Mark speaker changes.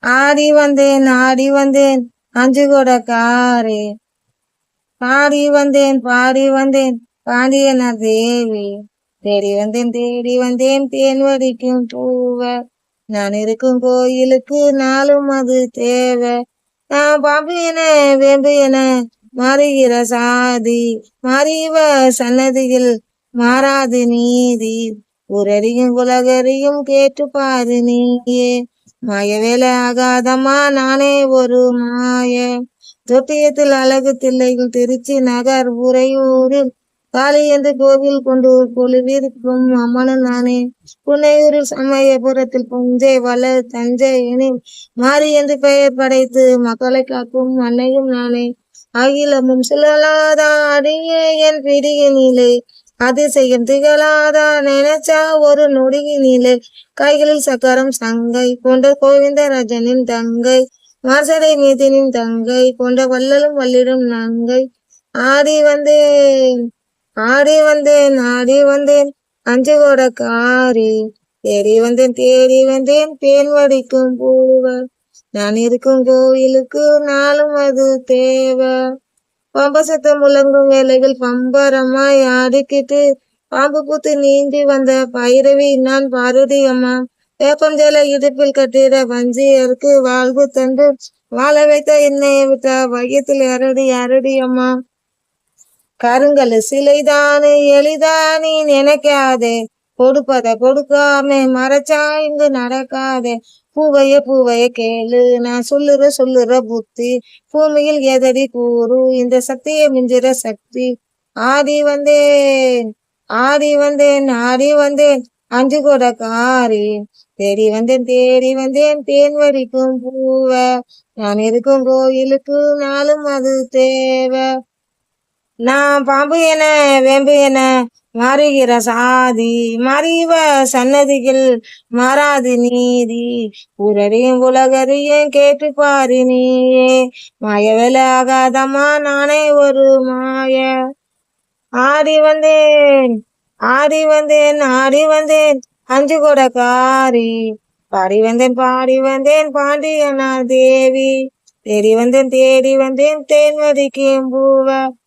Speaker 1: ஆடி வந்தேன் அஞ்சு கொடக்காரே. பாடி வந்தேன் பாண்டியன தேவி. தேடி வந்தேன் தேன் வடிக்கும் பூவ. நான் இருக்கும் கோயிலுக்கு நாளும் அது தேவை. நான் பாம்பு என வேம்பு என மாறுகிற சாதி. மாறிவ சன்னதியில் மாறாது நீதி. ஊரறியும் உலகறியும் கேட்டு பாரு நீயே. மாய வேலை ஆகாதம்மா நானே ஒரு மாய. தொட்டியத்தில் அழகு தில்லைகள் திருச்சி நகர் உறையூரில் காளி என்று கோவில் கொண்டு கொழுவிருக்கும் அம்மனும் நானே. புன்னையூரில் சமயபுரத்தில் புஞ்சை வள தஞ்சை எனில் மாறி என்று பெயர் படைத்து மக்களை காக்கும் அன்னையும் நானே. அகிலமும் சுழலாதா அடியே என் பிடியினிலே. அதிசயம் திகழாதா நினைச்சா ஒரு நொடியினிலே. கைகளில் சக்கரம் சங்கை கொண்ட கோவிந்தராஜனின் தங்கை. மாசடை மீதினின் தங்கை கொண்ட வள்ளலும் வள்ளிடும் நங்கை. ஆடி வந்தேன் ஆடி வந்தேன் அஞ்சு கொடக்காரி. தேடி வந்தேன் தேன் வடிக்கும் பூவ. நான் இருக்கும் கோயிலுக்கு நாளும் அது தேவை. பம்ப சத்தம் முழங்கும் வேலைகள் பம்பரமாய் ஆடிக்கிட்டு பாம்பு பூத்து நீந்தி வந்த பைரவி நான் பார்வதி அம்மா. வேப்பம் ஜல இடுப்பில் கட்டிட வஞ்சியருக்கு வாழ்வு தந்து வாழ வைத்த என்னைய விட்ட வையத்தில் அரடி அம்மா. கருங்கல் சிலைதானு எளிதானி நினைக்காதே. கொடுக்காம மறைச்சா இங்கு நடக்காதே. பூவைய கேளு நான் சொல்லுற புத்தி. பூமியில் எதடி கூறு இந்த சக்தியை மிஞ்சிற சக்தி. ஆடி வந்தேன் அஞ்சு கொடக்காரி. தேடி வந்தேன் தேன் வடிக்கும் பூவ. நான் இருக்கும் கோயிலுக்கு நாளும் அது தேவை. நான் பாம்பு என வேம்பு என மாறுகிற சாதி. மாறிவ சன்னதியில் மாறாது நீதி. ஊரறியும் உலகறியும் கேட்டு பாரு நீயே. மாய வேலை ஆகாதம்மா நானே ஒரு மாய. ஆடி வந்தேன் அஞ்சு கொடக்காரி. பாடி வந்தேன் பாண்டியனா தேவி. தேடி வந்தேன் தேன் வடிக்கும் பூவ.